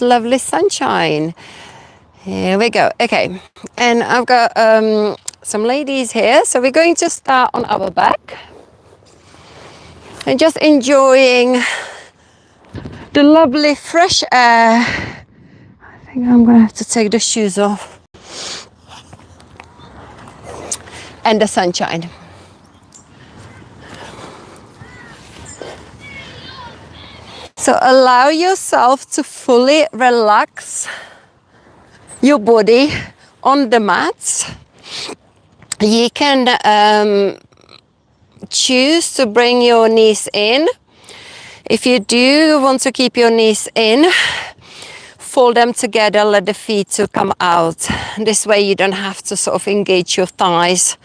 lovely sunshine. Here we go. Okay, and I've got some ladies here, so we're going to start on our back and just enjoying the lovely fresh air. I think I'm gonna have to take the shoes off. And the sunshine. So allow yourself to fully relax your body on the mats. You can choose to bring your knees in. If you do want to keep your knees in, fold them together, let the feet to come out. This way you don't have to sort of engage your thighs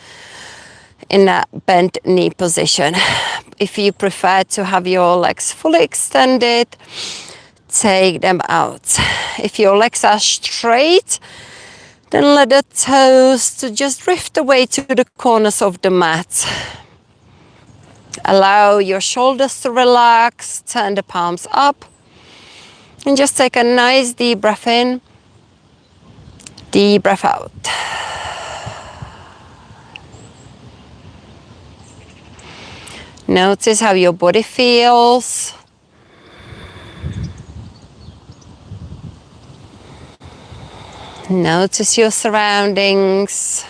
in that bent knee position. If you prefer to have your legs fully extended, take them out. If your legs are straight, then let the toes to just drift away to the corners of the mat. Allow your shoulders to relax, turn the palms up, and just take a nice deep breath in, deep breath out. Notice how your body feels. Notice your surroundings.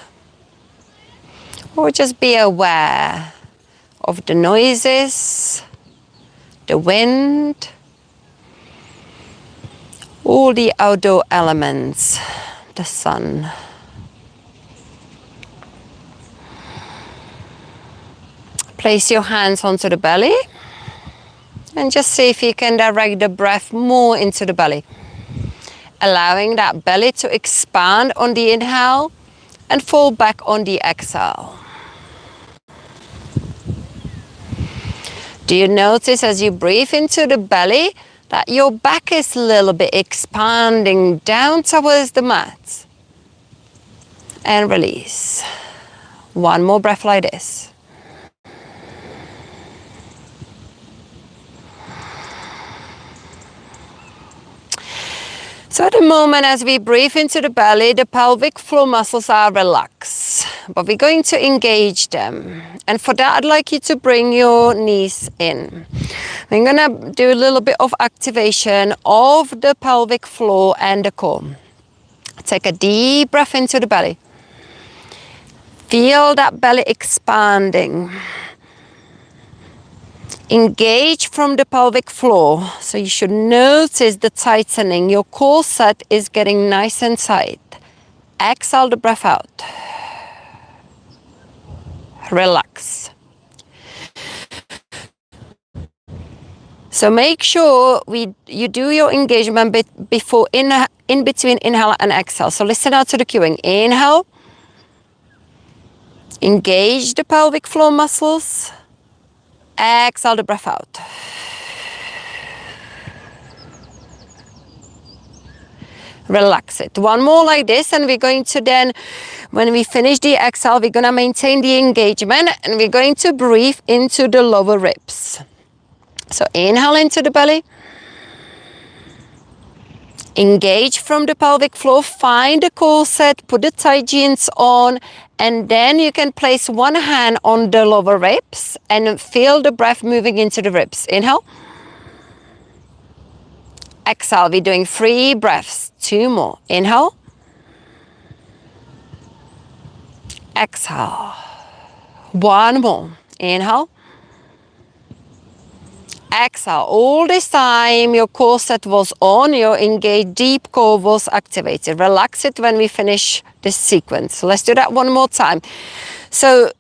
Or just be aware of the noises, the wind, all the outdoor elements, the sun. Place your hands onto the belly and just see if you can direct the breath more into the belly. Allowing that belly to expand on the inhale and fall back on the exhale. Do you notice as you breathe into the belly that your back is a little bit expanding down towards the mat? And release. One more breath like this. So at the moment as we breathe into the belly, the pelvic floor muscles are relaxed, but we're going to engage them. And for that, I'd like you to bring your knees in. We're gonna do a little bit of activation of the pelvic floor and the core. Take a deep breath into the belly. Feel that belly expanding. Engage from the pelvic floor. So you should notice the tightening. Your core set is getting nice and tight. Exhale the breath out. Relax. So make sure you do your engagement before in between inhale and exhale. So listen out to the cueing. Inhale. Engage the pelvic floor muscles. Exhale the breath out. Relax it. One more like this, and we're going to then, when we finish the exhale, we're going to maintain the engagement and we're going to breathe into the lower ribs. So inhale into the belly. Engage from the pelvic floor, find the core set, put the tight jeans on, and then you can place one hand on the lower ribs and feel the breath moving into the ribs. Inhale. Exhale, we're doing 3 breaths, 2 more. Inhale. Exhale. 1 more. Inhale. Exhale. All this time your core set was on, your engaged deep core was activated. Relax it when we finish this sequence. So let's do that one more time. So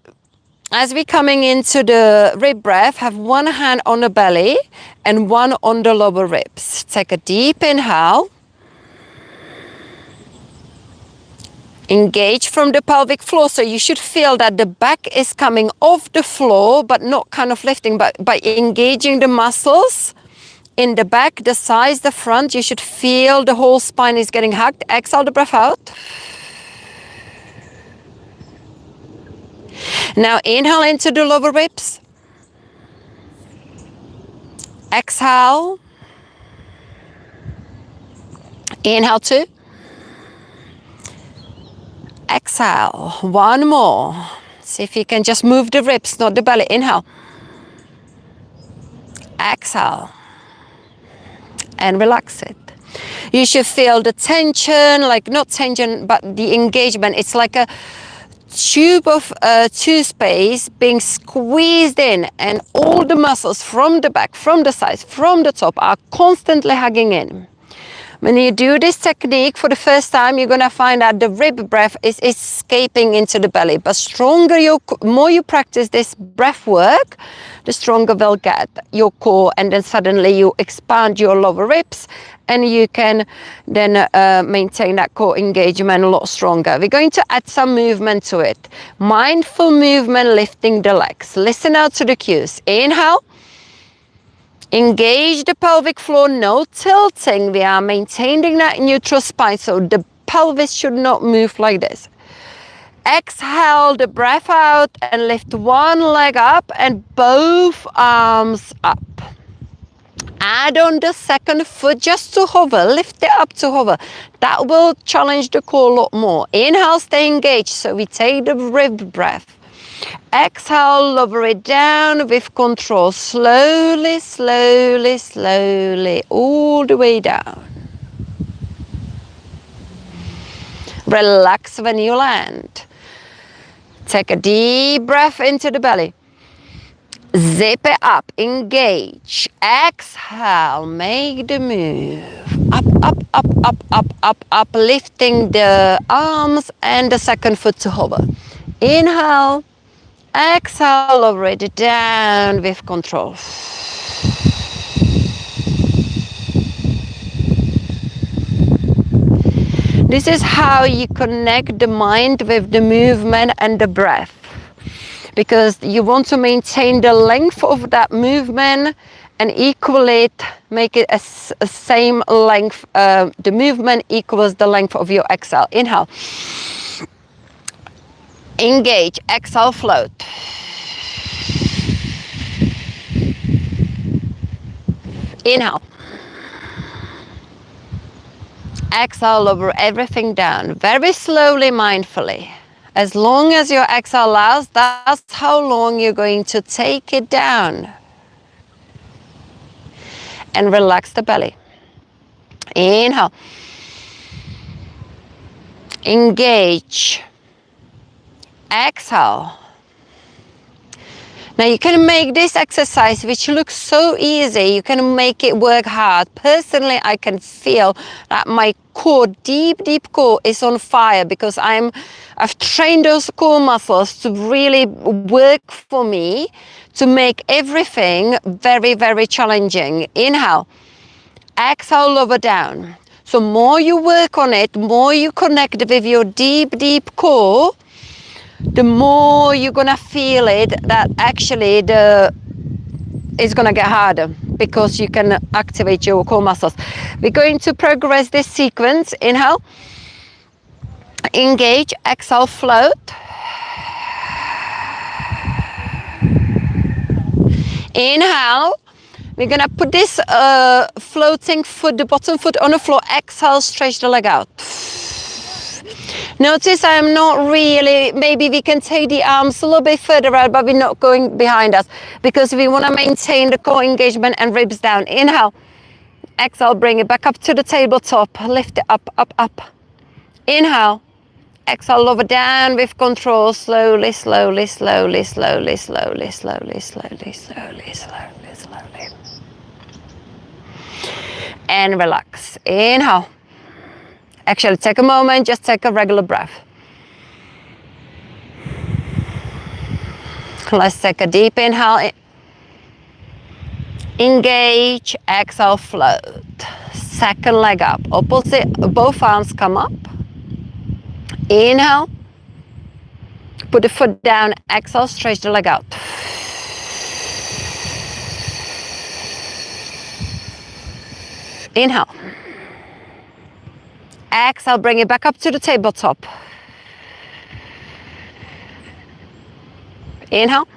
as we're coming into the rib breath, have one hand on the belly and one on the lower ribs. Take a deep inhale. Engage from the pelvic floor, so you should feel that the back is coming off the floor but not kind of lifting, but by engaging the muscles in the back, the sides, the front, you should feel the whole spine is getting hugged. Exhale the breath out. Now inhale into the lower ribs. Exhale. Inhale 2. Exhale. One more. See if you can just move the ribs, not the belly. Inhale. Exhale. And relax it. You should feel the tension, like not tension, but the engagement. It's like a tube of toothpaste being squeezed in, and all the muscles from the back, from the sides, from the top are constantly hugging in. When you do this technique for the first time, you're gonna find that the rib breath is escaping into the belly. But more you practice this breath work, the stronger will get your core, and then suddenly you expand your lower ribs, and you can then maintain that core engagement a lot stronger. We're going to add some movement to it. Mindful movement, lifting the legs. Listen out to the cues. Inhale. Engage the pelvic floor, no tilting. We are maintaining that neutral spine, so the pelvis should not move like this. Exhale the breath out and lift one leg up and both arms up. Add on the second foot just to hover, lift it up to hover. That will challenge the core a lot more. Inhale, stay engaged, so we take the rib breath. Exhale, lower it down with control. Slowly, slowly, slowly, all the way down. Relax when you land. Take a deep breath into the belly. Zip it up, engage. Exhale, make the move. Up, up, up, up, up, up, up, lifting the arms and the second foot to hover. Inhale. Exhale, lower it down with control. This is how you connect the mind with the movement and the breath. Because you want to maintain the length of that movement and equal it, make it a same length. The movement equals the length of your exhale. Inhale. Engage, exhale, float. Inhale. Exhale, lower everything down. Very slowly, mindfully. As long as your exhale allows, that's how long you're going to take it down. And relax the belly. Inhale. Engage. Exhale. Now you can make this exercise, which looks so easy, you can make it work hard. Personally, I can feel that my core, deep core is on fire because I've trained those core muscles to really work for me to make everything very, very challenging. Inhale. Exhale, lower down. So more you work on it, more you connect with your deep core, the more you're gonna feel it that actually it's gonna get harder because you can activate your core muscles. We're going to progress this sequence. Inhale, engage, exhale, float. Inhale, we're gonna put this floating foot, the bottom foot on the floor. Exhale, stretch the leg out. Notice I'm not really, maybe we can take the arms a little bit further out, but we're not going behind us because we want to maintain the core engagement and ribs down. Inhale. Exhale, bring it back up to the tabletop. Lift it up, up, up. Inhale. Exhale, lower down with control. Slowly, slowly, slowly, slowly, slowly, slowly, slowly, slowly, slowly, slowly. And relax. Inhale. Actually, take a moment, just take a regular breath. Let's take a deep inhale. Engage, exhale, float. Second leg up. Opposite, both arms come up. Inhale. Put the foot down, exhale, stretch the leg out. Inhale. Exhale, bring it back up to the tabletop. Inhale.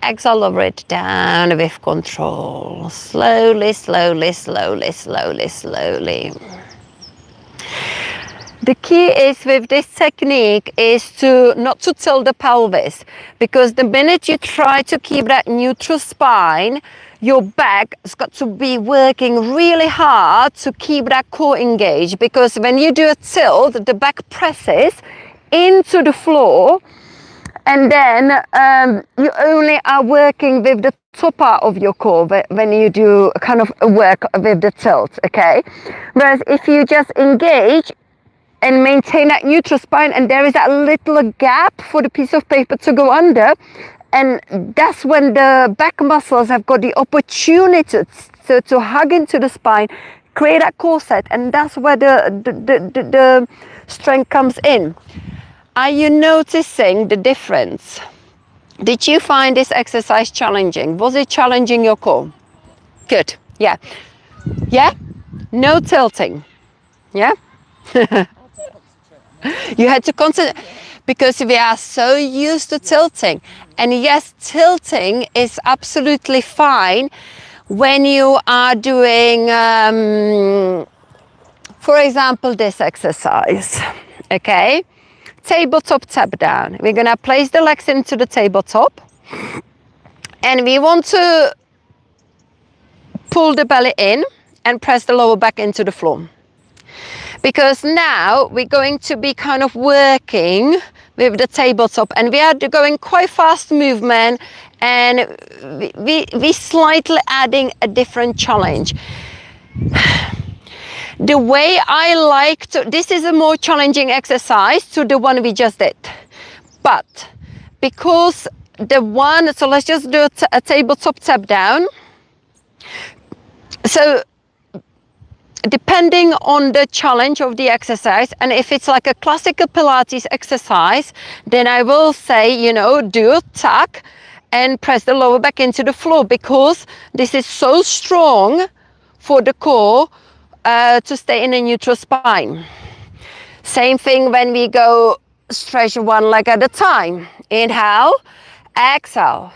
Exhale, lower it down with control. Slowly, slowly, slowly, slowly, slowly. The key is with this technique is to not to tilt the pelvis, because the minute you try to keep that neutral spine, your back has got to be working really hard to keep that core engaged, because when you do a tilt, the back presses into the floor, and then you only are working with the top part of your core when you do kind of work with the tilt, okay? Whereas if you just engage and maintain that neutral spine, and there is that little gap for the piece of paper to go under, and that's when the back muscles have got the opportunity to hug into the spine, create that core set, and that's where the strength comes in. Are you noticing the difference? Did you find this exercise challenging? Was it challenging your core? Good. Yeah. Yeah? No tilting. Yeah? You had to concentrate because we are so used to tilting. And yes, tilting is absolutely fine when you are doing, for example, this exercise. Okay? Tabletop tap down. We're going to place the legs into the tabletop. And we want to pull the belly in and press the lower back into the floor. Because now we're going to be kind of working with the tabletop, and we are going quite fast movement, and we slightly adding a different challenge. The way I like to, this is a more challenging exercise to the one we just did, but because the one, so let's just do a tabletop tap down. So depending on the challenge of the exercise, and if it's like a classical Pilates exercise, then I will say, you know, do a tuck and press the lower back into the floor, because this is so strong for the core to stay in a neutral spine. Same thing when we go stretch one leg at a time. Inhale, exhale.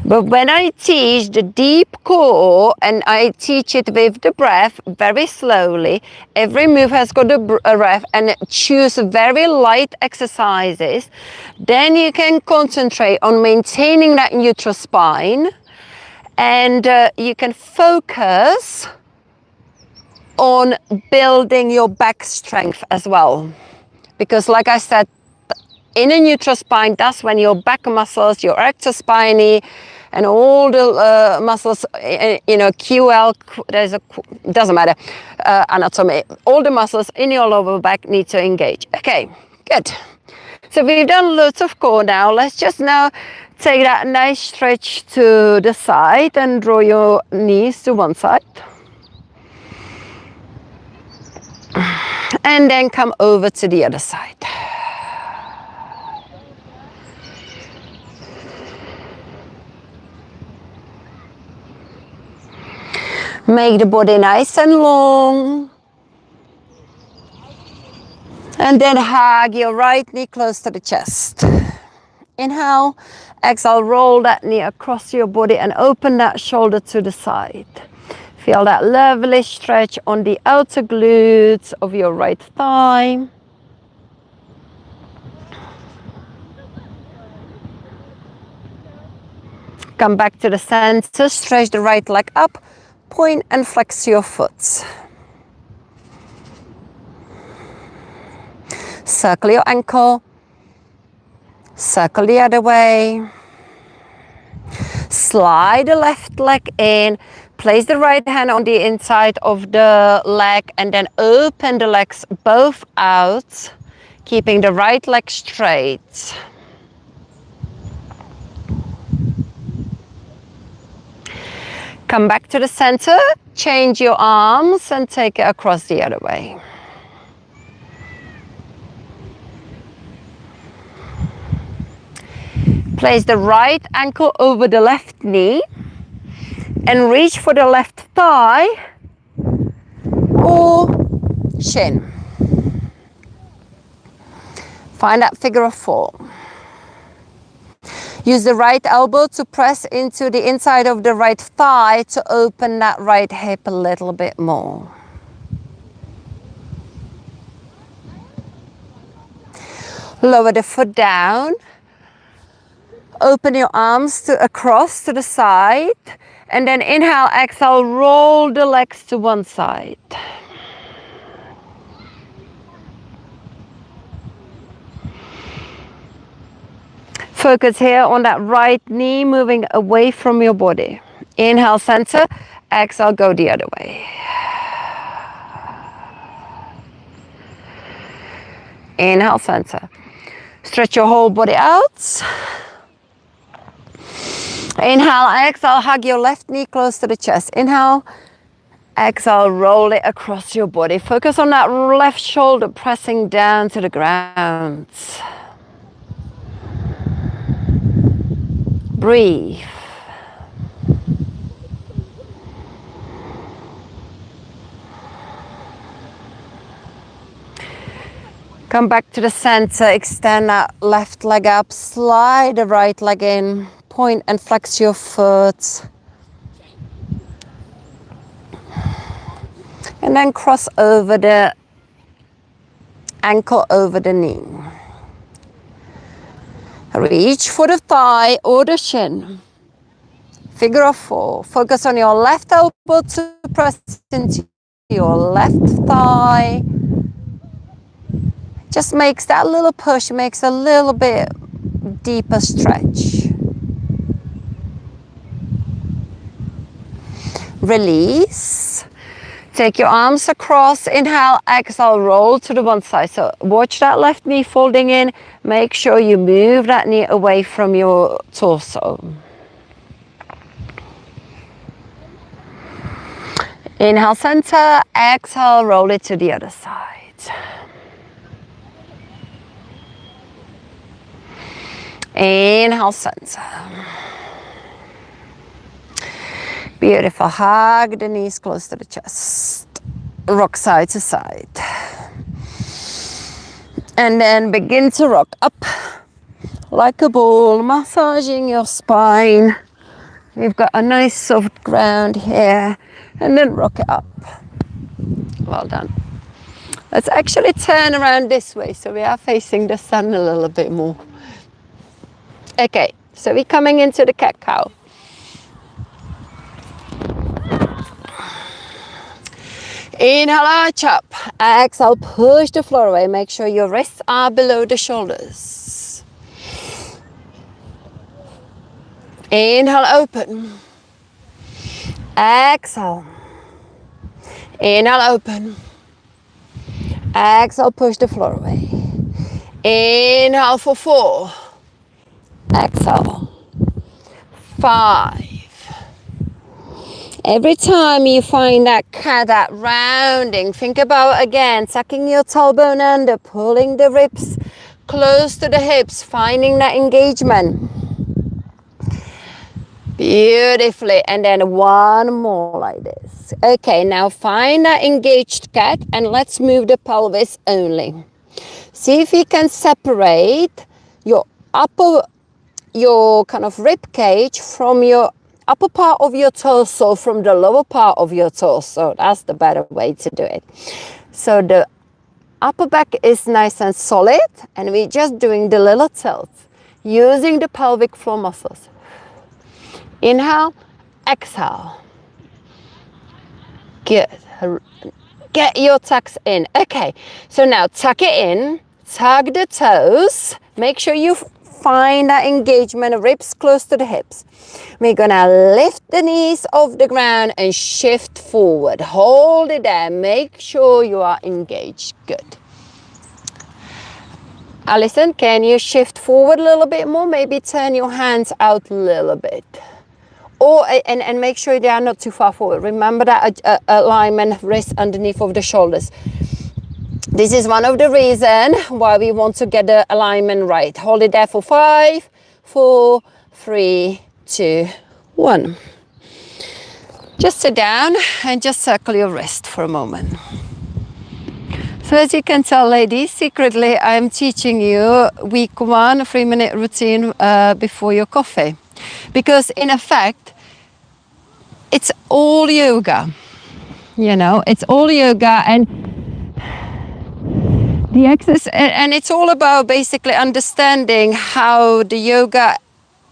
But when I teach the deep core, and I teach it with the breath very slowly, every move has got a breath, and choose very light exercises, then you can concentrate on maintaining that neutral spine, and you can focus on building your back strength as well. Because like I said, in a neutral spine, that's when your back muscles, your rectus spinae, and all the muscles, you know, QL, there's a, doesn't matter, anatomy, all the muscles in your lower back need to engage. Okay, good. So we've done lots of core now. Let's just now take that nice stretch to the side and draw your knees to one side. And then come over to the other side. Make the body nice and long. And then hug your right knee close to the chest. Inhale, exhale, roll that knee across your body and open that shoulder to the side. Feel that lovely stretch on the outer glutes of your right thigh. Come back to the center, stretch the right leg up, point and flex your foot. Circle your ankle, circle the other way. Slide the left leg in, place the right hand on the inside of the leg, and then open the legs both out, keeping the right leg straight. Come back to the center, change your arms and take it across the other way. Place the right ankle over the left knee and reach for the left thigh or shin. Find that figure of four. Use the right elbow to press into the inside of the right thigh to open that right hip a little bit more. Lower the foot down. Open your arms across to the side. And then inhale, exhale, roll the legs to one side. Focus here on that right knee moving away from your body. Inhale, center. Exhale, go the other way. Inhale, center. Stretch your whole body out. Inhale, exhale, hug your left knee close to the chest. Inhale, exhale, roll it across your body. Focus on that left shoulder pressing down to the ground. Breathe. Come back to the center, extend that left leg up, slide the right leg in, point and flex your foot. And then cross over the ankle over the knee. Reach for the thigh or the shin. Figure of 4. Focus on your left elbow to press into your left thigh. Just makes that little push, makes a little bit deeper stretch. Release. Take your arms across. Inhale, exhale, roll to the one side. So watch that left knee folding in. Make sure you move that knee away from your torso. Inhale, center. Exhale, roll it to the other side. Inhale, center. Beautiful. Hug the knees close to the chest. Rock side to side. And then begin to rock up like a ball, massaging your spine. We've got a nice soft ground here. And then rock it up. Well done. Let's actually turn around this way so we are facing the sun a little bit more. Okay, so we're coming into the cat-cow. Inhale, arch up. Exhale, push the floor away. Make sure your wrists are below the shoulders. Inhale, open. Exhale. Inhale, open. Exhale, push the floor away. Inhale for 4. Exhale. 5. Every time you find that rounding, think about again, tucking your tailbone under, pulling the ribs close to the hips, finding that engagement. Beautifully. And then one more like this. Okay, now find that engaged cat and let's move the pelvis only. See if you can separate your kind of rib cage from your upper part of your torso from the lower part of your torso. That's the better way to do it. So the upper back is nice and solid and we're just doing the little tilt using the pelvic floor muscles. Inhale, exhale. Good. Get your tucks in. Okay, so now tuck it in, tug the toes. Make sure you find that engagement, ribs close to the hips. We're gonna lift the knees off the ground and shift forward. Hold it there. Make sure you are engaged. Good. Alison, can you shift forward a little bit more? Maybe turn your hands out a little bit. Or, and make sure they are not too far forward. Remember that alignment, wrist underneath of the shoulders. This is one of the reasons why we want to get the alignment right. Hold it there for 5, 4, 3, 2, 1. Just sit down and just circle your wrist for a moment. So as you can tell, ladies, secretly I'm teaching you week 1 3-minute routine before your coffee. Because in effect, it's all yoga. You know, it's all yoga and The exercise, and it's all about basically understanding how the yoga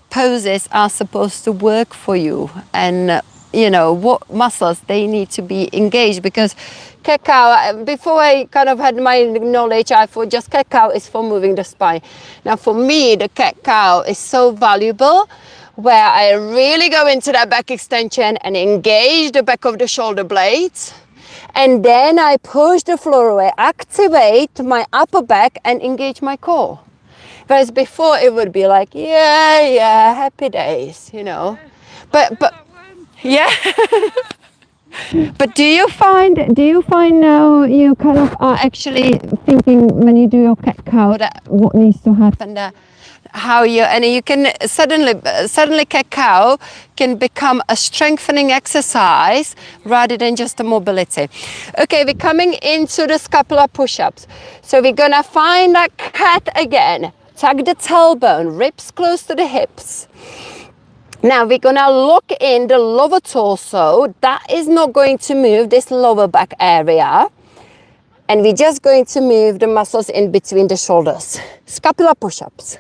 poses are supposed to work for you, and you know what muscles they need to be engaged. Because cacao, before I kind of had my knowledge, I thought just cacao is for moving the spine. Now for me, the cacao is so valuable, where I really go into that back extension and engage the back of the shoulder blades. And then I push the floor away, activate my upper back and engage my core. Whereas before it would be like, yeah, happy days, you know. But yeah. But do you find now you kind of are actually thinking when you do your cat cow that what needs to happen there? How you can suddenly cat cow can become a strengthening exercise rather than just a mobility. Okay, we're coming into the scapular push-ups. So we're gonna find that cat again. Tuck the tailbone, ribs close to the hips. Now we're gonna lock in the lower torso. That is not going to move this lower back area. And we're just going to move the muscles in between the shoulders. Scapular push-ups.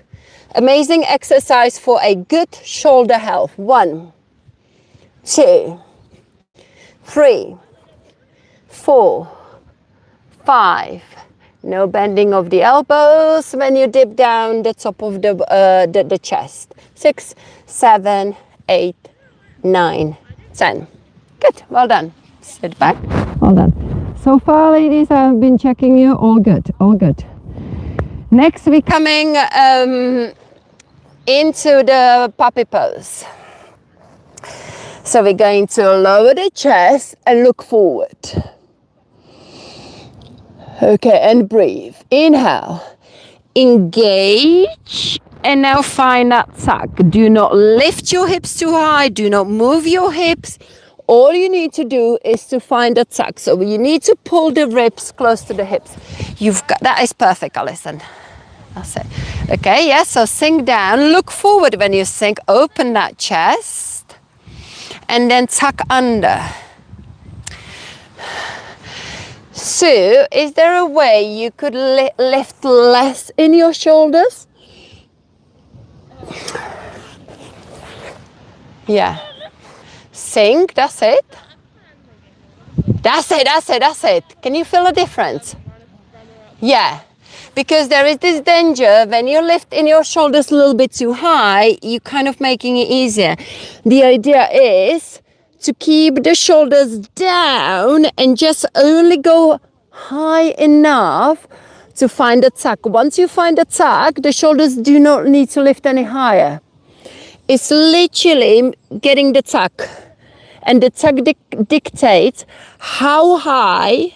Amazing exercise for a good shoulder health. 1, 2, 3, 4, 5. No bending of the elbows when you dip down the top of the chest. 6, 7, 8, 9, 10. Good, well done. Sit back. Well done. So far, ladies, I've been checking you. All good, all good. Next, we're coming into the puppy pose. So we're going to lower the chest and look forward. Okay, and breathe. Inhale, engage, and now find that tuck. Do not lift your hips too high. Do not move your hips. All you need to do is to find a tuck. So you need to pull the ribs close to the hips. You've got that. Is perfect, Alison. That's it. Okay, yeah. So sink down. Look forward when you sink. Open that chest, and then tuck under. So, is there a way you could lift less in your shoulders? Yeah. Sink, that's it. That's it. Can you feel a difference? Yeah. Because there is this danger when you lift in your shoulders a little bit too high, you're kind of making it easier. The idea is to keep the shoulders down and just only go high enough to find a tuck. Once you find a tuck, the shoulders do not need to lift any higher. It's literally getting the tuck. And the tuck dictates how high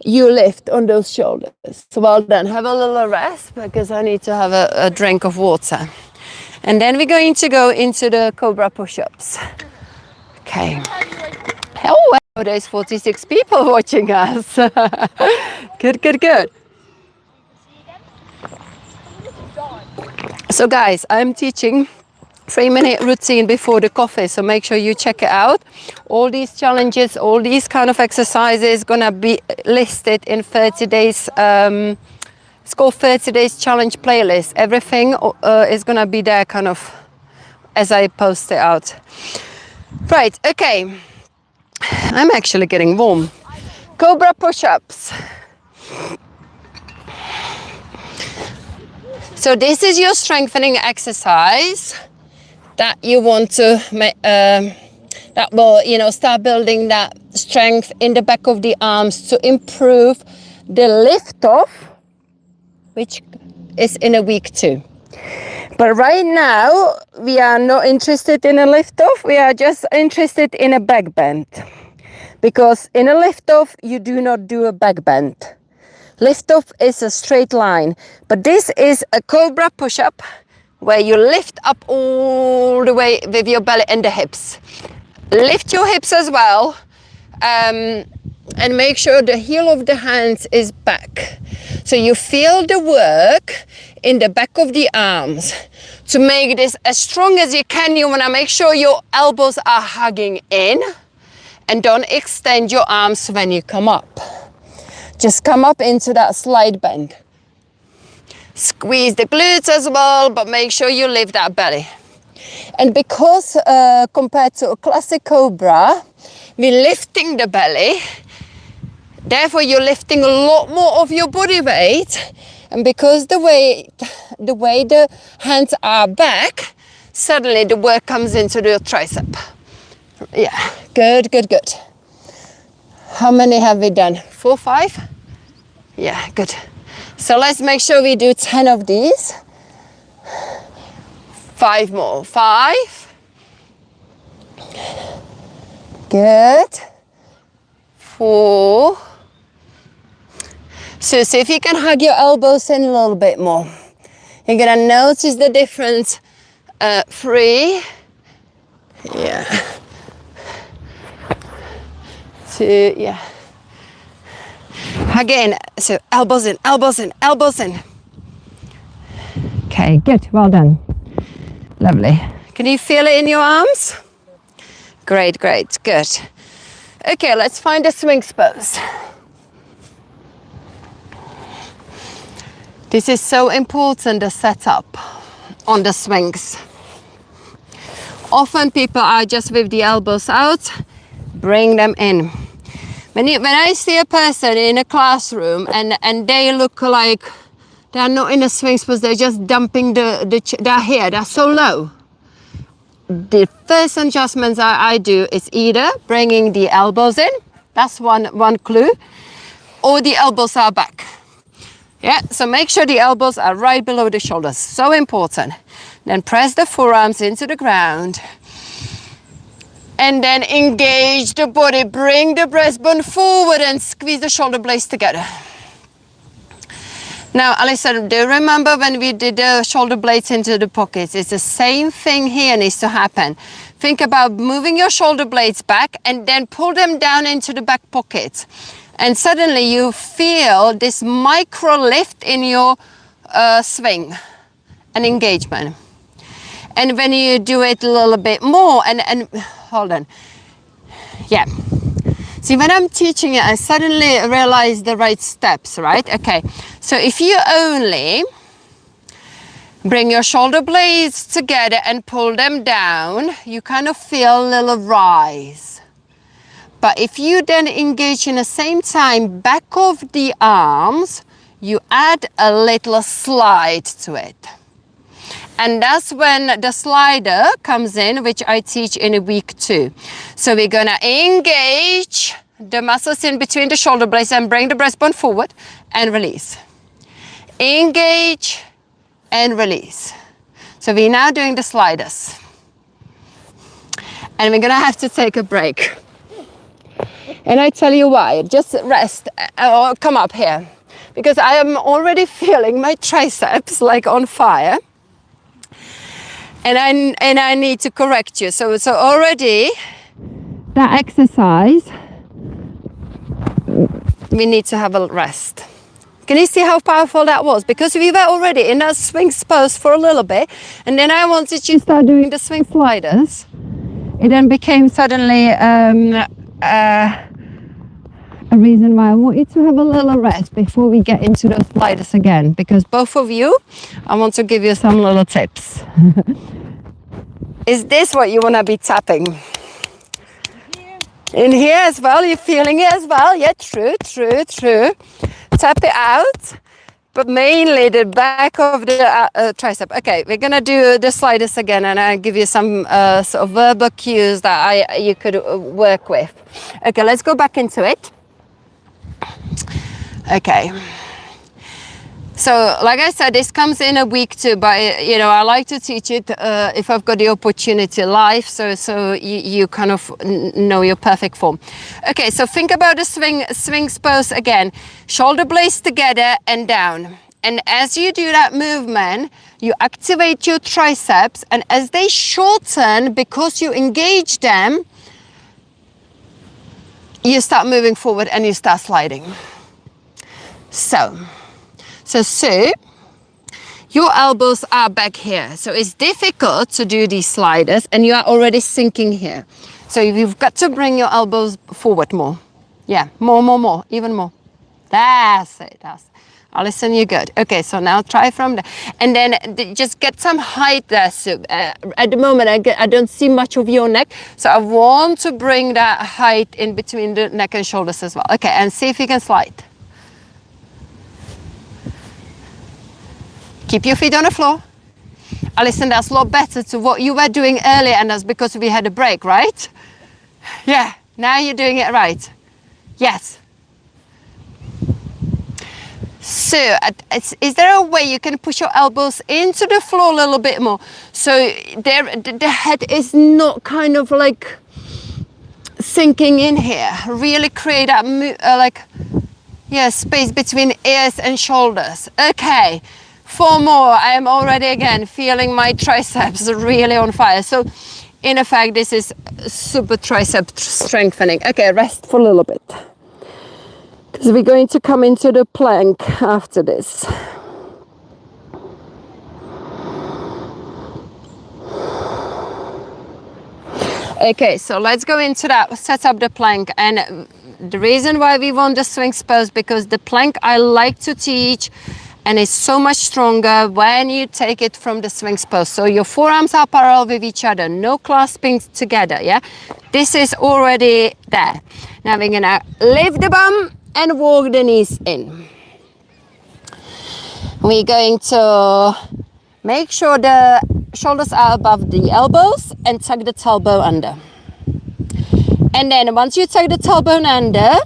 you lift on those shoulders. So well done. Have a little rest because I need to have a drink of water. And then we're going to go into the cobra push-ups. Okay. Oh, wow, there's 46 people watching us. Good. So guys, I'm teaching 3-minute routine before the coffee, so make sure you check it out. All these challenges, all these kind of exercises gonna be listed in 30 days. It's called 30 days challenge playlist. Everything is gonna be there kind of as I post it out. Right, okay. I'm actually getting warm. Cobra push-ups. So this is your strengthening exercise that you want to that will start building that strength in the back of the arms to improve the lift off, which is in a week 2. But right now we are not interested in a lift off, we are just interested in a back bend, because in a lift off you do not do a back bend. Lift off is a straight line, but this is a cobra push-up where you lift up all the way with your belly and the hips. Lift your hips as well, and make sure the heel of the hands is back. So you feel the work in the back of the arms. To make this as strong as you can, you want to make sure your elbows are hugging in and don't extend your arms when you come up. Just come up into that slide bend. Squeeze the glutes as well, but make sure you lift that belly. And because compared to a classic cobra, we're lifting the belly, therefore you're lifting a lot more of your body weight. And because the way the hands are back, suddenly the work comes into the tricep. Yeah, good, good, good. How many have we done? 4, 5? Yeah, good. So let's make sure we do 10 of these. 5 more. 5. Good. 4. So see if you can hug your elbows in a little bit more. You're gonna notice the difference. 3. Yeah. 2. Yeah. Again, so elbows in, elbows in, elbows in. Okay, good, well done. Lovely. Can you feel it in your arms? Great, great, good. Okay, let's find a swing pose. This is so important, the setup on the swings. Often people are just with the elbows out, bring them in. When I see a person in a classroom and they look like they're not in a swing pose, they're just dumping their hair, they're so low. The first adjustments I do is either bringing the elbows in, that's one clue, or the elbows are back. Yeah, so make sure the elbows are right below the shoulders, so important. Then press the forearms into the ground. And then engage the body, bring the breastbone forward and squeeze the shoulder blades together. Now, Alison, do you remember when we did the shoulder blades into the pockets? It's the same thing here needs to happen. Think about moving your shoulder blades back and then pull them down into the back pockets. And suddenly you feel this micro lift in your swing and engagement. And when you do it a little bit more, and hold on, yeah. See, when I'm teaching it, I suddenly realize the right steps, right? Okay, so if you only bring your shoulder blades together and pull them down, you kind of feel a little rise. But if you then engage in the same time back of the arms, you add a little slide to it. And that's when the slider comes in, which I teach in week 2. So we're gonna engage the muscles in between the shoulder blades and bring the breastbone forward and release. Engage and release. So we're now doing the sliders. And we're gonna have to take a break. And I tell you why, just rest or come up here. Because I am already feeling my triceps like on fire. And I need to correct you. So already that exercise, we need to have a rest. Can you see how powerful that was? Because we were already in that swing pose for a little bit, and then I wanted you to start doing the swing sliders. It then became suddenly a reason why I want you to have a little rest before we get into those sliders again, because both of you, I want to give you some little tips. Is this what you want to be tapping? In here as well, you're feeling it as well? Yeah, true. Tap it out, but mainly the back of the tricep. Okay, we're gonna do the sliders again, and I'll give you some sort of verbal cues that you could work with. Okay, let's go back into it. Okay. So, like I said, this comes in a week 2, but I like to teach it if I've got the opportunity live, so you kind of know your perfect form. Okay, so think about the swing pose again. Shoulder blades together and down. And as you do that movement, you activate your triceps, and as they shorten because you engage them, you start moving forward and you start sliding. So your elbows are back here. So it's difficult to do these sliders and you are already sinking here. So you've got to bring your elbows forward more. Yeah, more, even more. That's it. Alison, you're good. Okay, so now try from there. And then just get some height there. So at the moment, I don't see much of your neck. So I want to bring that height in between the neck and shoulders as well. Okay, and see if you can slide. Keep your feet on the floor. Alison, that's a lot better to what you were doing earlier, and that's because we had a break, right? Yeah, now you're doing it right. Yes. So, is there a way you can push your elbows into the floor a little bit more? So the head is not kind of like sinking in here. Really create that space between ears and shoulders. Okay, 4 more. I am already again feeling my triceps really on fire. So in effect, this is super tricep strengthening. Okay, rest for a little bit. Because we're going to come into the plank after this. Okay, so let's go into that, set up the plank. And the reason why we want the swing pose, because the plank I like to teach, and it's so much stronger when you take it from the swing pose. So your forearms are parallel with each other, no clasping together, yeah? This is already there. Now we're gonna lift the bum and walk the knees in. We're going to make sure the shoulders are above the elbows and tuck the tailbone under. And then once you tuck the tailbone under,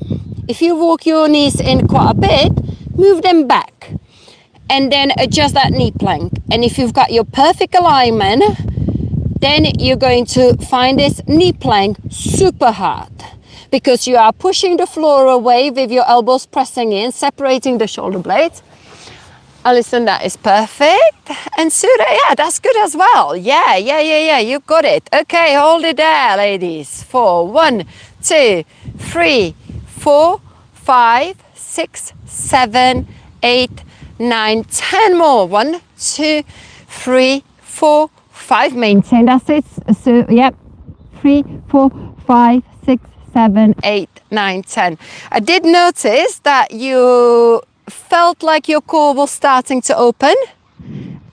if you walk your knees in quite a bit, move them back. And then adjust that knee plank. And if you've got your perfect alignment, then you're going to find this knee plank super hard, because you are pushing the floor away with your elbows pressing in, separating the shoulder blades. Alison, that is perfect. And Sura, yeah, that's good as well. Yeah, you got it. Okay, hold it there, ladies. 4, 1, 2, 3, 4, 5, 6, 7, 8, 9, 10 more. 1, 2, 3, 4, 5. Maintain, that's it. So, yep. 3, 4, 5, 6, 7, 8, 9, 10. I did notice that you felt like your core was starting to open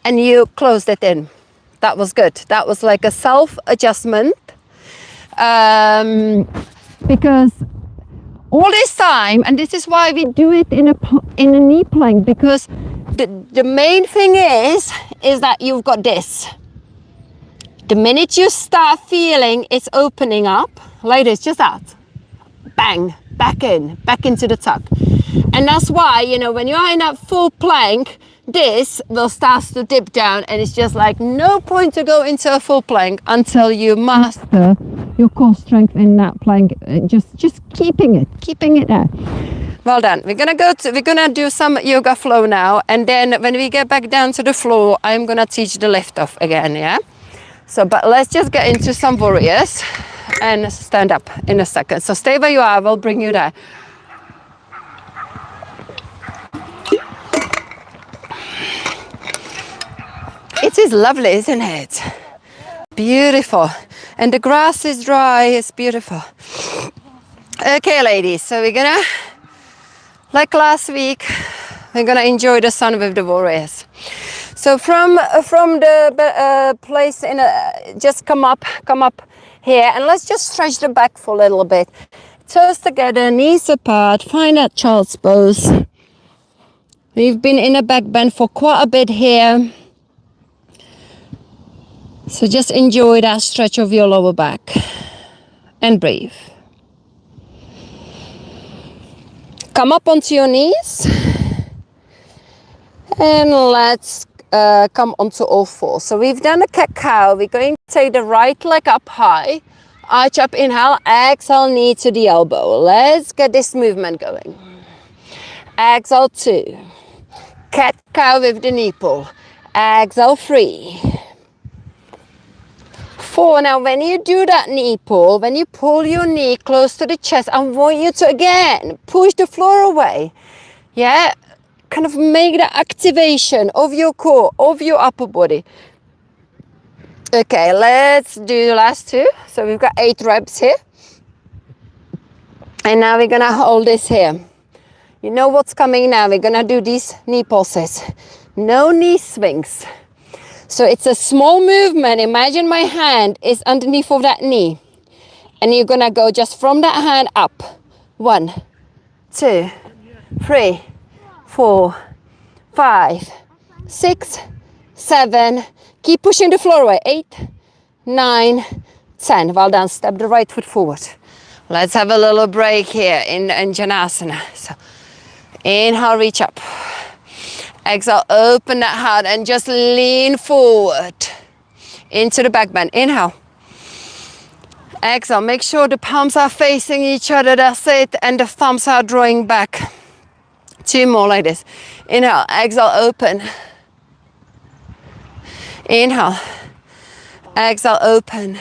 and you closed it in. That was good. That was like a self-adjustment. Because all this time, and this is why we do it in a knee plank, because the main thing is that you've got this. The minute you start feeling it's opening up, like this, just that, bang, back into the tuck. And that's why, you know, when you're in that full plank, this will start to dip down, and it's just like no point to go into a full plank until you master your core strength in that plank. Just keeping it there. Well done. We're gonna do some yoga flow now, and then when we get back down to the floor, I'm gonna teach the lift off again, yeah? So, but let's just get into some warriors and stand up in a second. So stay where you are, we'll bring you there. It is lovely, isn't it? Beautiful. And the grass is dry, it's beautiful. Okay, ladies, so we're gonna, like last week, we're gonna enjoy the sun with the warriors. So from the place in just come up here, and let's just stretch the back for a little bit. Toes together, knees apart, find that child's pose. We've been in a back bend for quite a bit here. So just enjoy that stretch of your lower back and breathe. Come up onto your knees and let's come onto all fours. So we've done a cat-cow. We're going to take the right leg up high, arch up, inhale, exhale, knee to the elbow. Let's get this movement going. Exhale 2, cat-cow with the knee pull. Exhale 3, 4. Now when you do that knee pull, when you pull your knee close to the chest, I want you to again push the floor away. Yeah, kind of make the activation of your core, of your upper body. Okay, let's do the last 2. So we've got 8 reps here. And now we're gonna hold this here. You know what's coming now. We're gonna do these knee pulses. No knee swings. So it's a small movement. Imagine my hand is underneath of that knee. And you're gonna go just from that hand up. 1, 2, 3, 4, 5, 6, 7. Keep pushing the floor away. 8, 9, 10. Well done. Step the right foot forward. Let's have a little break here in Janasana. So inhale, reach up. Exhale, open that heart and just lean forward into the back bend. Inhale. Exhale, make sure the palms are facing each other, that's it, and the thumbs are drawing back. 2 more like this. Inhale, exhale, open. Inhale, exhale, open.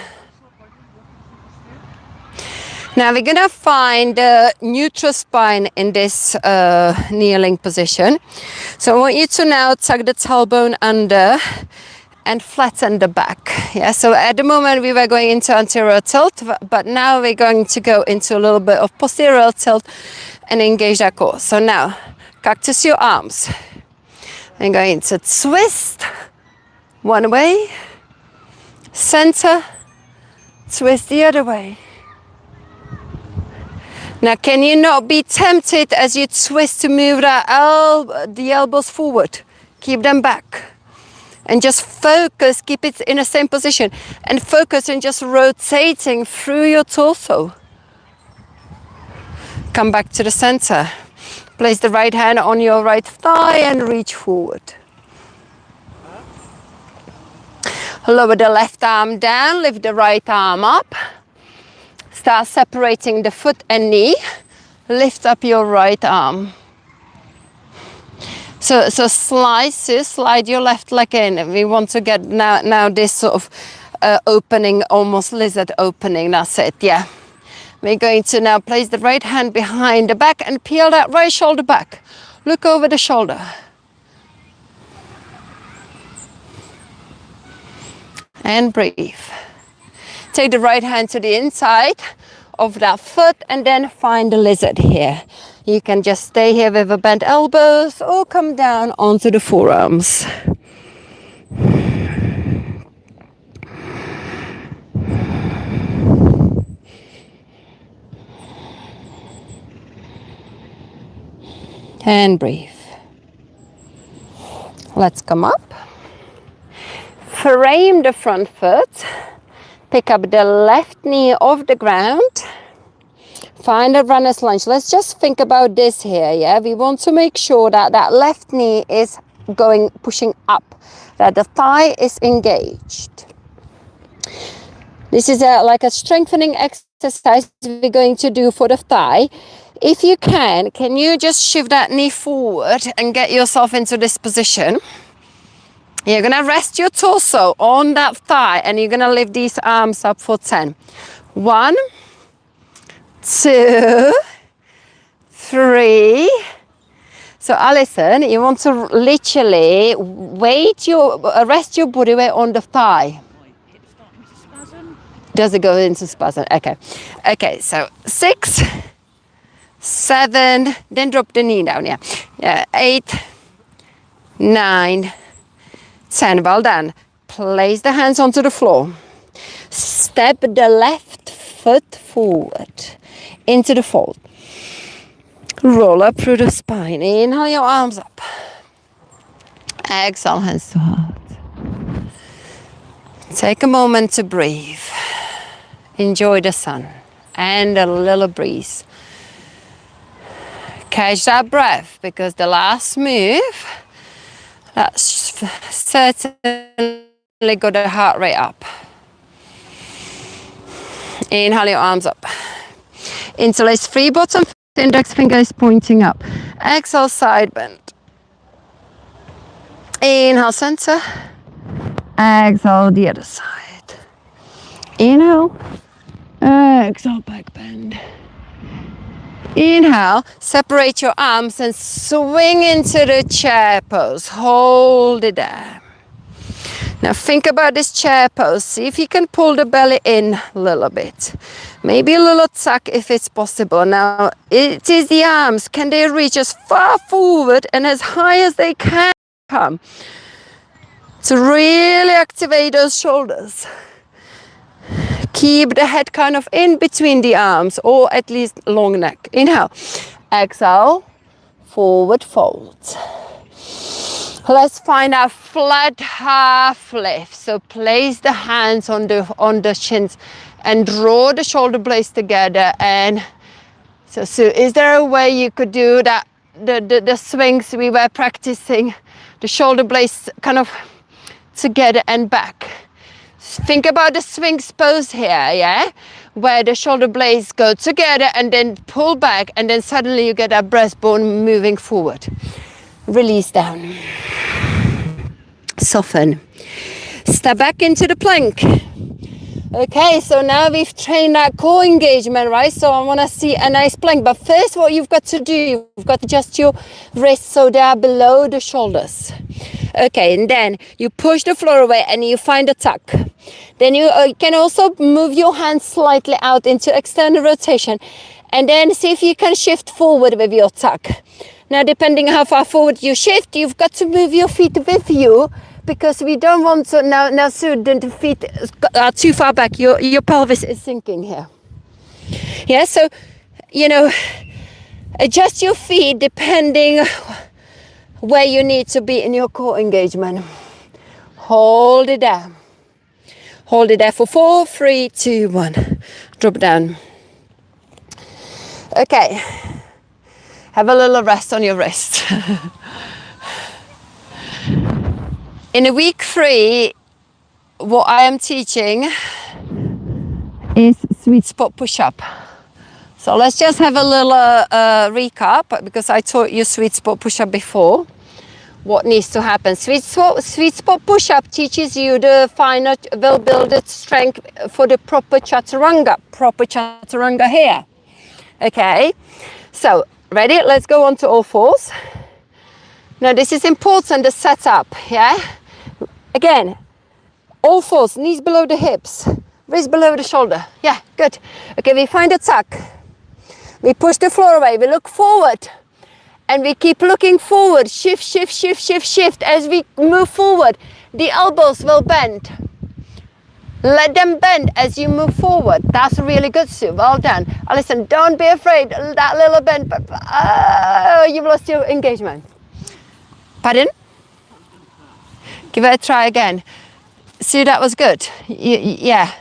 Now we're gonna find the neutral spine in this kneeling position. So I want you to now tuck the tailbone under and flatten the back. Yeah, so at the moment we were going into anterior tilt, but now we're going to go into a little bit of posterior tilt and engage that core. So now, cactus your arms. I'm going to twist one way, center, twist the other way. Now, can you not be tempted as you twist to move the elbows forward? Keep them back. And just focus, keep it in the same position. And focus on just rotating through your torso. Come back to the center. Place the right hand on your right thigh and reach forward. Lower the left arm down, lift the right arm up. Start separating the foot and knee. Lift up your right arm. So slide your left leg in. We want to get now this sort of opening, almost lizard opening. That's it, yeah. We're going to now place the right hand behind the back and peel that right shoulder back. Look over the shoulder. And breathe. Take the right hand to the inside of that foot and then find the lizard here. You can just stay here with the bent elbows or come down onto the forearms. And breathe. Let's come up. Frame the front foot. Pick up the left knee off the ground. Find a runner's lunge. Let's just think about this here, yeah? We want to make sure that that left knee is pushing up, that the thigh is engaged. This is like a strengthening exercise we're going to do for the thigh. If you can you just shift that knee forward and get yourself into this position? You're gonna rest your torso on that thigh and you're gonna lift these arms up for 10. 1, 2, 3. So Alison, you want to literally rest your body weight on the thigh. Does it go into spasm? Okay. Okay, so 6, 7, then drop the knee down, yeah. 8, 9, 10, well done. Place the hands onto the floor. Step the left foot forward into the fold. Roll up through the spine. Inhale your arms up. Exhale, hands to heart. Take a moment to breathe. Enjoy the sun and a little breeze. Catch that breath because the last move, that's certainly got the heart rate up. Inhale your arms up. Interlace free bottom, index finger is pointing up. Exhale, side bend. Inhale, center. Exhale, the other side. Inhale. Exhale, back bend. Inhale, separate your arms and swing into the chair pose. Hold it there. Now think about this chair pose. See if you can pull the belly in a little bit. Maybe a little tuck if it's possible. Now, it is the arms. Can they reach as far forward and as high as they can come to really activate those shoulders? Keep the head kind of in between the arms, or at least long neck. Inhale. Exhale. Forward fold. Let's find a flat half lift. So place the hands on the shins and draw the shoulder blades together. And so is there a way you could do that? The swings we were practicing, the shoulder blades kind of together and back. Think about the swings pose here, yeah? Where the shoulder blades go together and then pull back, and then suddenly you get that breastbone moving forward. Release down. Soften. Step back into the plank. Okay, so now we've trained that core engagement, right? So I want to see a nice plank. But first, what you've got to do, you've got to adjust your wrists so they are below the shoulders. Okay, and then you push the floor away and you find a tuck. Then you can also move your hands slightly out into external rotation, and then see if you can shift forward with your tuck. Now, depending how far forward you shift, you've got to move your feet with you, because we don't want to now so the feet are too far back. Your pelvis is sinking here. Yeah, so adjust your feet depending where you need to be in your core engagement. Hold it down. Hold it there for 4, 3, 2, 1. Drop down. Okay. Have a little rest on your wrist. In week 3, what I am teaching is sweet spot push-up. So let's just have a little recap, because I taught you sweet spot push-up before. What needs to happen? Sweet spot push-up teaches you the final well-built strength for the proper chaturanga. Proper chaturanga here. Okay. So ready? Let's go on to all fours. Now this is important, the setup. Yeah. Again, all fours, knees below the hips, wrist below the shoulder. Yeah, good. Okay, we find a tuck. We push the floor away. We look forward. And we keep looking forward. Shift, shift, shift, shift, shift. As we move forward, the elbows will bend. Let them bend as you move forward. That's really good, Sue. Well done. Listen, don't be afraid. That little bend, but you've lost your engagement. Pardon? Give it a try again. Sue, that was good. Yeah.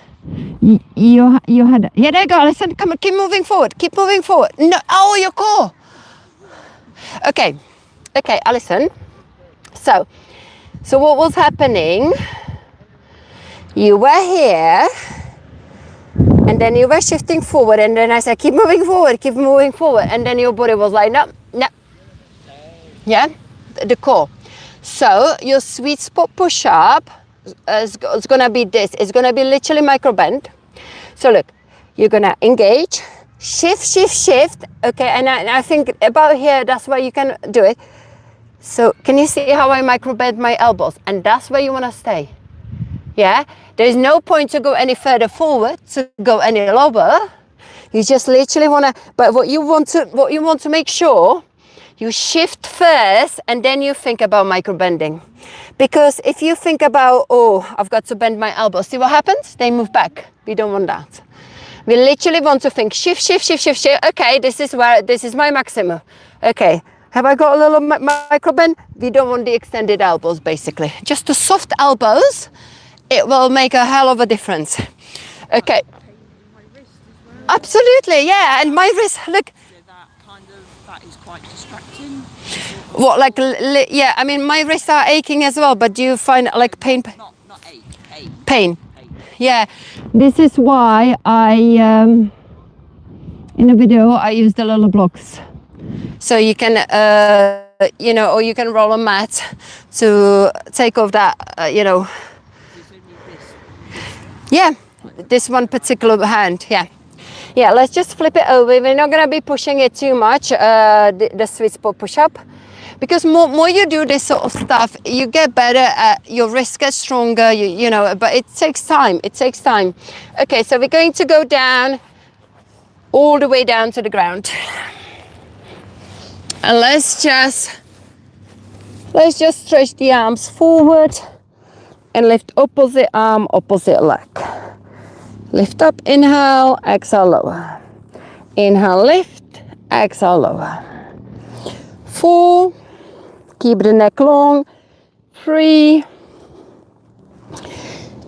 You had. Yeah, there you go. Listen, come on, keep moving forward. Keep moving forward. No, oh, your core. Okay, Alison. So what was happening? You were here, and then you were shifting forward, and then I said, keep moving forward, and then your body was like, no. Yeah, the core. So your sweet spot push-up is gonna be this. It's gonna be literally micro bend. So look, you're gonna engage. Shift, shift, shift. Okay, and I think about here, that's where you can do it. So can you see how I micro bend my elbows? And that's where you want to stay. Yeah, there's no point to go any further forward, to go any lower. You just literally want to, but what you want to make sure, you shift first and then you think about micro bending. Because if you think about, oh, I've got to bend my elbows, see what happens? They move back. We don't want that. We literally want to think shift, shift, shift, shift, shift. Okay, this is my maximum. Okay, have I got a little micro bend? We don't want the extended elbows, basically. Just the soft elbows, it will make a hell of a difference. Okay. Absolutely, yeah, and my wrist, look. That is quite distracting. What, like, yeah, I mean, my wrists are aching as well, but do you find like pain? Not ache. Pain. Yeah, this is why I, in the video, I use the little blocks. So you can, or you can roll a mat to take off that, Yeah, this one particular hand, yeah. Yeah, let's just flip it over. We're not gonna be pushing it too much, the sweet spot push-up. Because more you do this sort of stuff, you get better at, your wrists get stronger, but it takes time. Okay, so we're going to go down all the way down to the ground. And let's just stretch the arms forward and lift opposite arm, opposite leg. Lift up, inhale, exhale, lower. Inhale, lift, exhale, lower. 4, keep the neck long. 3,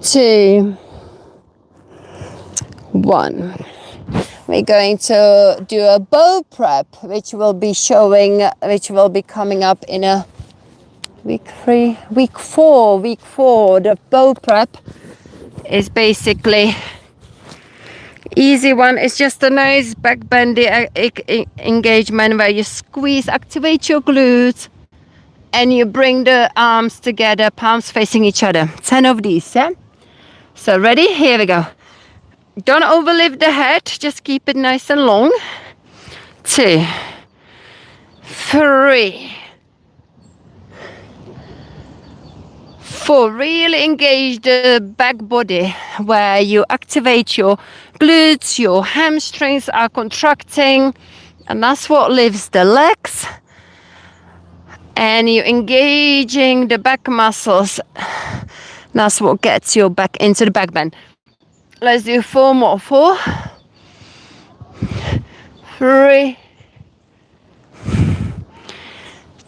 2, 1. We're going to do a bow prep, which will be coming up in a week 4. The bow prep is basically easy one. It's just a nice back bendy engagement where you squeeze, activate your glutes, and you bring the arms together, palms facing each other. 10 of these, yeah? So ready? Here we go. Don't overlift the head, just keep it nice and long. 2, 3, 4. Really engage the back body where you activate your glutes, your hamstrings are contracting, and that's what lifts the legs. And you're engaging the back muscles. That's what gets your back into the back bend. Let's do 4 more. 4, 3,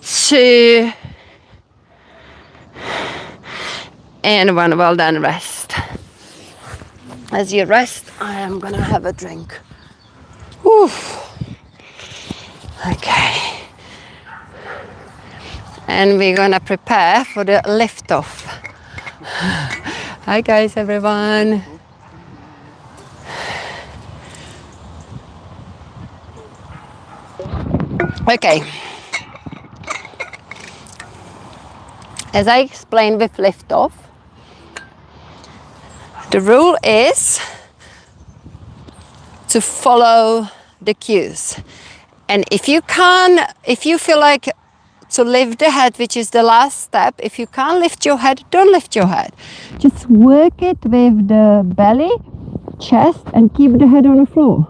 2, and 1. Well done, rest. As you rest, I am gonna have a drink. Oof. Okay. And we're gonna prepare for the lift off. Hi guys, everyone. Okay. As I explained with lift off, the rule is to follow the cues. And if you feel like to lift the head, which is the last step, if you can't lift your head, don't lift your head. Just work it with the belly, chest, and keep the head on the floor.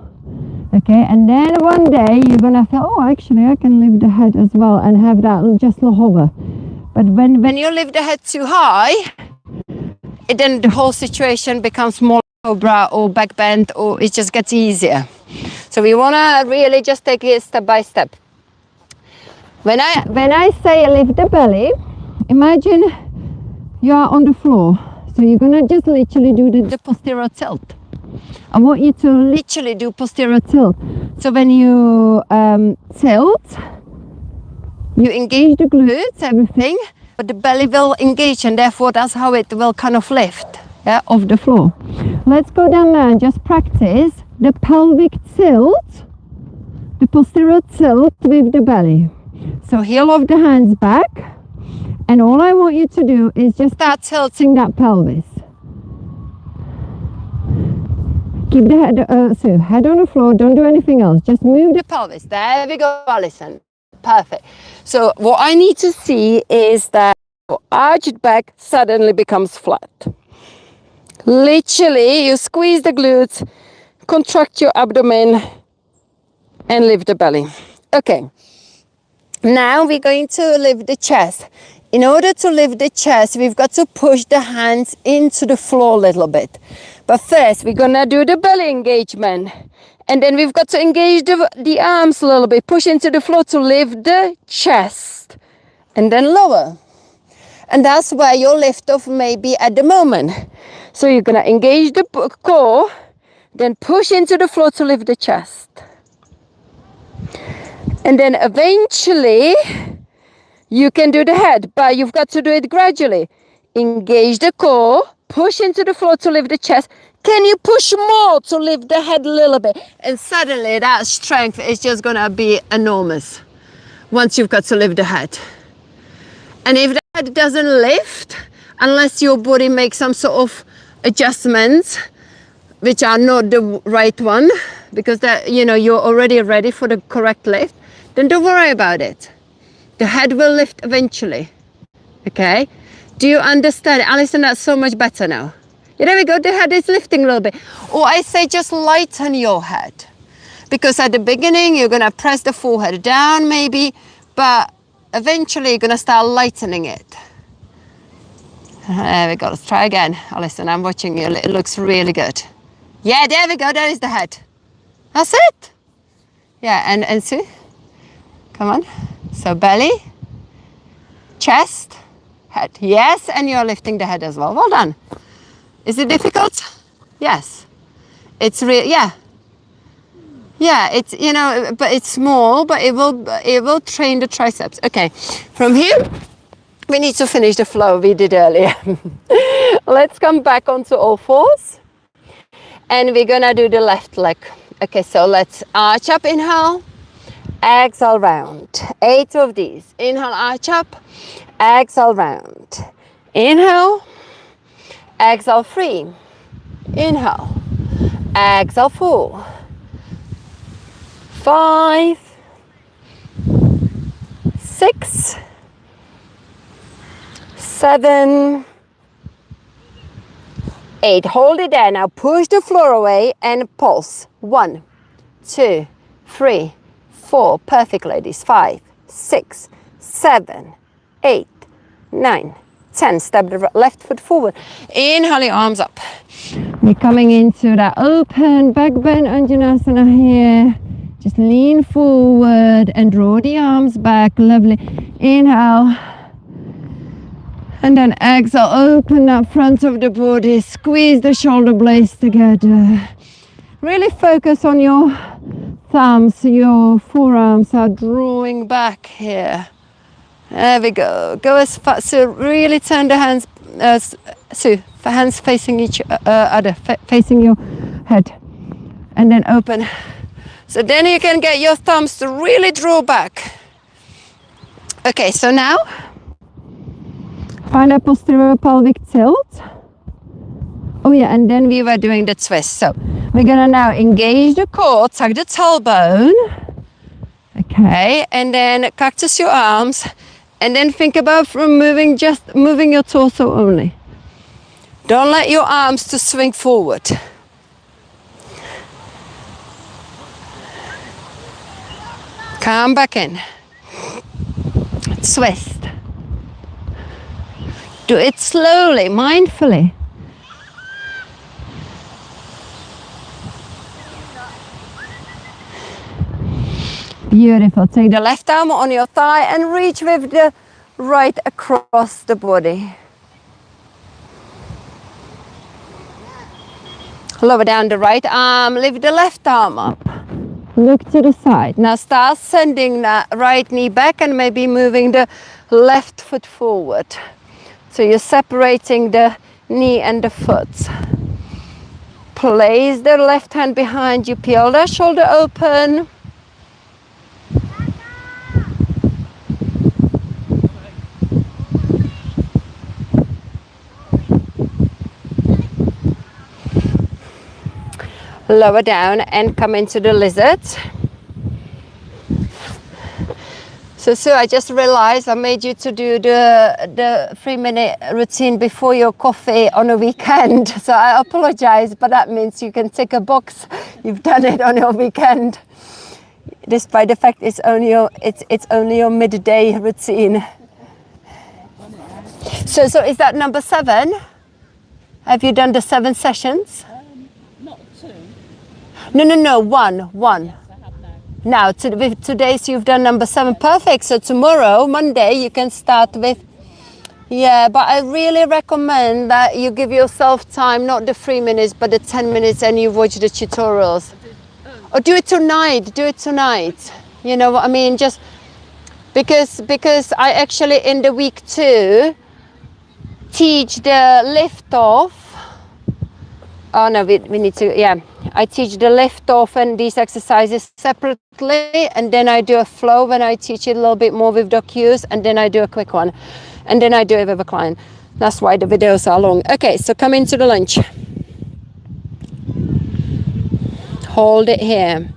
Okay, and then one day you're gonna feel, oh, actually I can lift the head as well and have that just a hover. But when you lift the head too high, then the whole situation becomes more cobra or back bend, or it just gets easier. So we wanna really just take it step by step. When I say lift the belly, imagine you are on the floor. So you're gonna just literally do the posterior tilt. I want you to literally do posterior tilt. So when you tilt, you engage the glutes, everything, but the belly will engage, and therefore that's how it will kind of lift, yeah, off the floor. Let's go down there and just practice the pelvic tilt, the posterior tilt with the belly. So heel of the hands back, and all I want you to do is just start tilting that pelvis. Keep the head on the floor, don't do anything else, just move the pelvis. There we go, Alison. Perfect. So what I need to see is that your arched back suddenly becomes flat. Literally, you squeeze the glutes, contract your abdomen, and lift the belly. Okay. Now we're going to lift the chest. In order to lift the chest, we've got to push the hands into the floor a little bit. But first, we're gonna do the belly engagement. And then we've got to engage the arms a little bit, push into the floor to lift the chest. And then lower. And that's where your lift off may be at the moment. So you're gonna engage the core, then push into the floor to lift the chest. And then eventually, you can do the head, but you've got to do it gradually. Engage the core, push into the floor to lift the chest. Can you push more to lift the head a little bit? And suddenly that strength is just gonna be enormous once you've got to lift the head. And if the head doesn't lift, unless your body makes some sort of adjustments, which are not the right one, because that, you're already ready for the correct lift, then don't worry about it. The head will lift eventually. Okay? Do you understand? Alison, that's so much better now. Yeah, there we go. The head is lifting a little bit. Or I say just lighten your head. Because at the beginning, you're gonna press the forehead down maybe, but eventually you're gonna start lightening it. There we go, let's try again. Oh, listen, I'm watching you, it looks really good. Yeah, there we go, there is the head. That's it. Yeah, and see, come on. So belly, chest, head. Yes, and you're lifting the head as well. Well done. Is it difficult? Yes. It's real, yeah. Yeah, it's, you know, but it's small, but it will train the triceps. Okay, from here, we need to finish the flow we did earlier. Let's come back onto all fours. And we're gonna do the left leg. Okay, so let's arch up, inhale, exhale round. 8 of these. Inhale, arch up, exhale round. Inhale, exhale 3. Inhale, exhale 4. 5, 6, 7, 8. Hold it there. Now push the floor away and pulse. 1, 2, 3, 4. Perfect, ladies. 5, 6, 7, 8, 9, 10. Step the left foot forward. Inhale your arms up. We're coming into that open back bend Anjanasana here. Just lean forward and draw the arms back. Lovely. Inhale. And then exhale, open that front of the body, squeeze the shoulder blades together. Really focus on your thumbs, your forearms are drawing back here. There we go. Go as far, so really turn the hands, for hands facing each other, facing your head. And then open. So then you can get your thumbs to really draw back. Okay, so now, find a posterior pelvic tilt. Oh yeah, and then we were doing the twist. So we're gonna now engage the core, tuck the tailbone. Okay, and then cactus your arms, and then think about just moving your torso only. Don't let your arms to swing forward. Come back in. Twist. Do it slowly, mindfully. Beautiful. Take the left arm on your thigh and reach with the right across the body. Lower down the right arm, lift the left arm up. Look to the side. Now start sending that right knee back and maybe moving the left foot forward. So you're separating the knee and the foot. Place the left hand behind you, peel the shoulder open. Lower down and come into the lizard. So I just realized I made you to do the 3-minute routine before your coffee on a weekend. So I apologize, but that means you can tick a box. You've done it on your weekend, despite the fact it's only your midday routine. So is that number 7? Have you done the 7 sessions? Not 2. No, one. Now, with today's you've done number 7, perfect. So tomorrow, Monday, you can start with, yeah, but I really recommend that you give yourself time, not the 3 minutes, but the 10 minutes and you watch the tutorials. Or do it tonight. You know what I mean? Just because I actually in the week 2 teach the lift off. Oh no, we need to, yeah. I teach the lift off and these exercises separately, and then I do a flow when I teach it a little bit more with the cues, and then I do a quick one, and then I do it with a client. That's why the videos are long. Okay, so come into the lunge. Hold it here.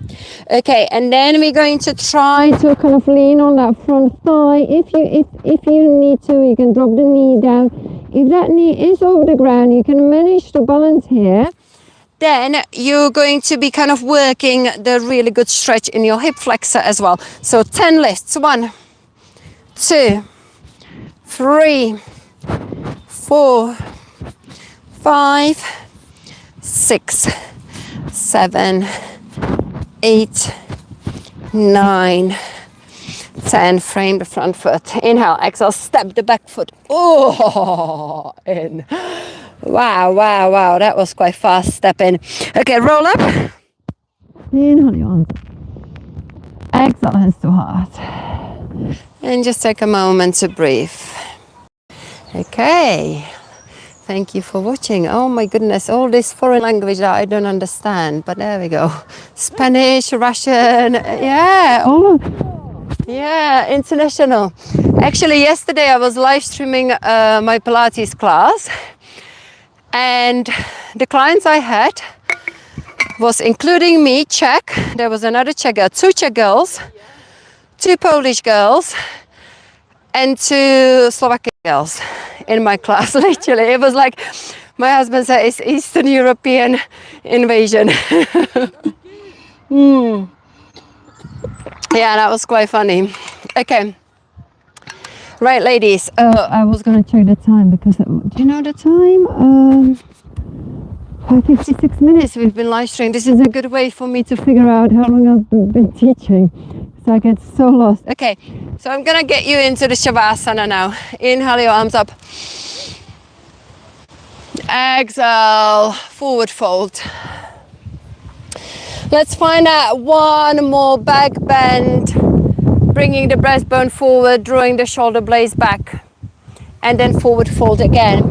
Okay, and then we're going to try to kind of lean on that front thigh. If you need to, you can drop the knee down. If that knee is over the ground, you can manage to balance here. then you're going to be kind of working the really good stretch in your hip flexor as well. So 10 lifts. 1, 2, 3, 4, 5, 6, 7, 8, 9, 10. Frame the front foot. Inhale, exhale, step the back foot. Oh, in. Wow, wow, wow. That was quite fast. Step in. Okay, roll up. Inhale your arms. Exhale, hands to heart. And just take a moment to breathe. Okay. Thank you for watching. Oh my goodness, all this foreign language that I don't understand. But there we go. Spanish, Russian, yeah. Oh, yeah, international. Actually, yesterday I was live streaming my Pilates class. And the clients I had was including me, Czech. There was another Czech girl, 2 Czech girls, 2 Polish girls, and 2 Slovakian girls in my class. Literally, it was like my husband said, it's Eastern European invasion. Yeah, that was quite funny. Okay. Right, ladies. I was going to check the time because, do you know the time? 56 minutes we've been live streaming. This is a good way for me to figure out how long I've been teaching. So I get so lost. Okay, so I'm going to get you into the Shavasana now. Inhale your arms up. Exhale, forward fold. Let's find out one more back bend. Bringing the breastbone forward, drawing the shoulder blades back, and then forward fold again.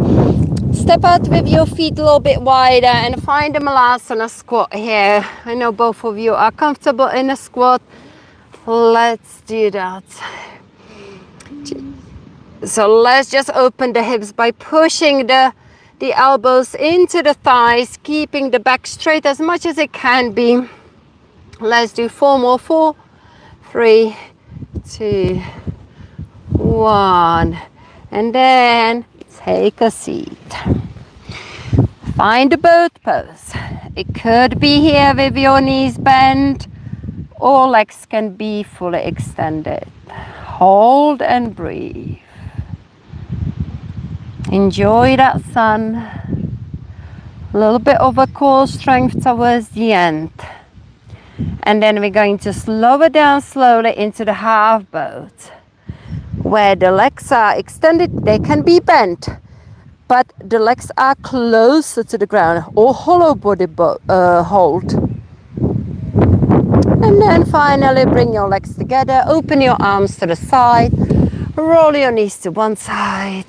Step out with your feet a little bit wider and find the Malasana squat here. I know both of you are comfortable in a squat. Let's do that. So let's just open the hips by pushing the elbows into the thighs, keeping the back straight as much as it can be. Let's do 4 more. 4, 3, 2, 1, and then take a seat. Find a boat pose. It could be here with your knees bent, or legs can be fully extended. Hold and breathe. Enjoy that sun. A little bit of a core strength towards the end. And then we're going to slow it down slowly into the half boat, where the legs are extended. They can be bent, but the legs are closer to the ground, or hollow body hold. And then finally bring your legs together, open your arms to the side, roll your knees to one side.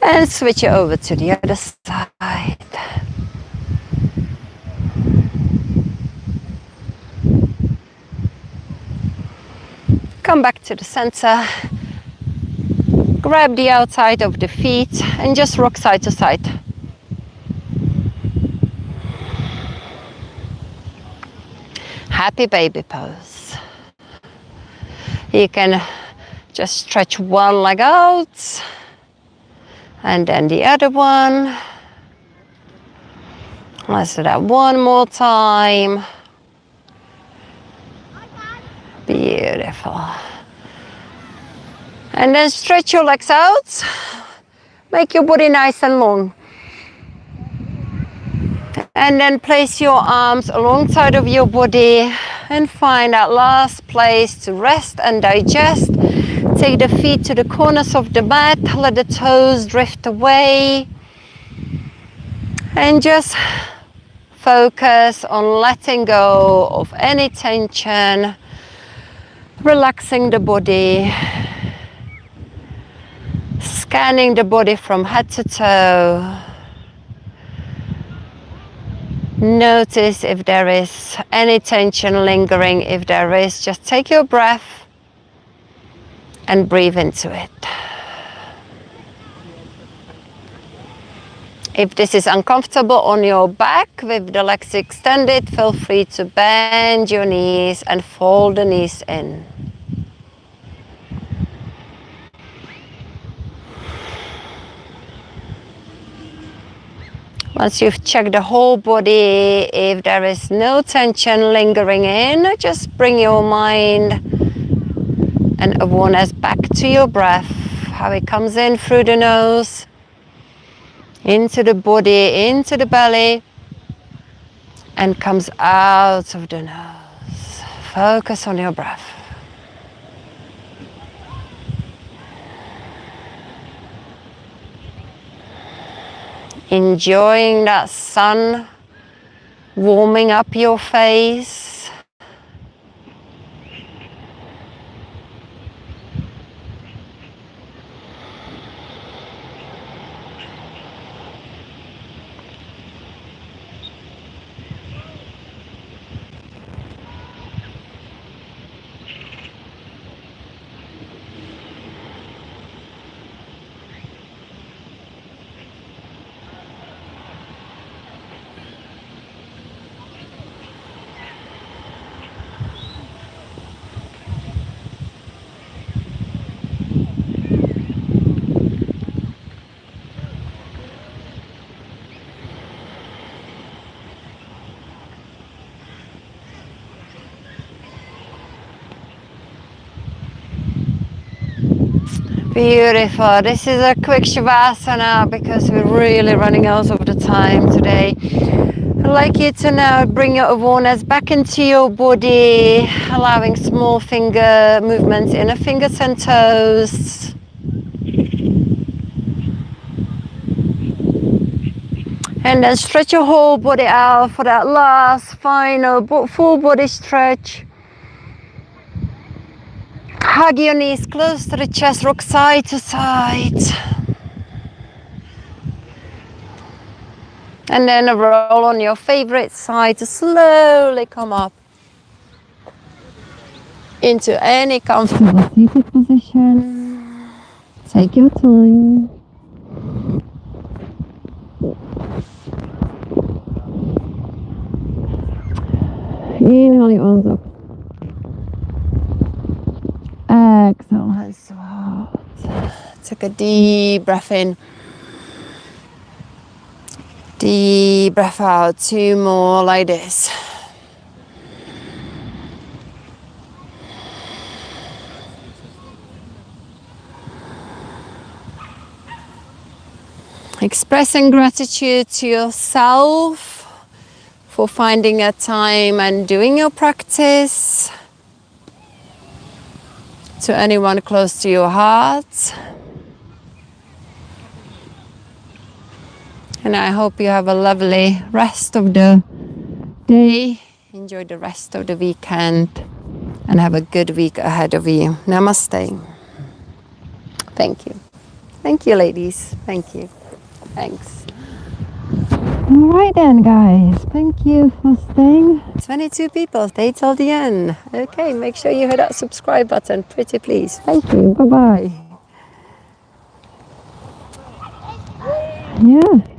And switch it over to the other side. Come back to the center. Grab the outside of the feet and just rock side to side. Happy baby pose. You can just stretch one leg out. And then the other one. Let's do that one more time. Beautiful. And then stretch your legs out. Make your body nice and long. And then place your arms alongside of your body and find that last place to rest and digest. Take the feet to the corners of the mat, let the toes drift away, and just focus on letting go of any tension, relaxing the body, scanning the body from head to toe. Notice if there is any tension lingering. If there is, just take your breath and breathe into it. If this is uncomfortable on your back with the legs extended, feel free to bend your knees and fold the knees in. Once you've checked the whole body, if there is no tension lingering in, just bring your mind and awareness back to your breath, how it comes in through the nose, into the body, into the belly, and comes out of the nose. Focus on your breath. Enjoying that sun warming up your face. Beautiful. This is a quick Shavasana because we're really running out of the time today. I'd like you to now bring your awareness back into your body, allowing small finger movements, inner fingers and toes. And then stretch your whole body out for that last final full body stretch. Hug your knees close to the chest, rock side to side. And then roll on your favorite side to slowly come up into any comfortable seated position. Take your time. Inhale your arms up. Exhale, hands to heart. Take a deep breath in. Deep breath out. 2 more like this. Expressing gratitude to yourself for finding a time and doing your practice. To anyone close to your heart. And I hope you have a lovely rest of the day. Enjoy the rest of the weekend and have a good week ahead of you. Namaste. Thank you. Thank you, ladies. Thank you. Thanks. All right then, guys. Thank you for staying. 22 people stayed till the end. Okay, make sure you hit that subscribe button. Pretty please. Thank you. Bye-bye. Yeah.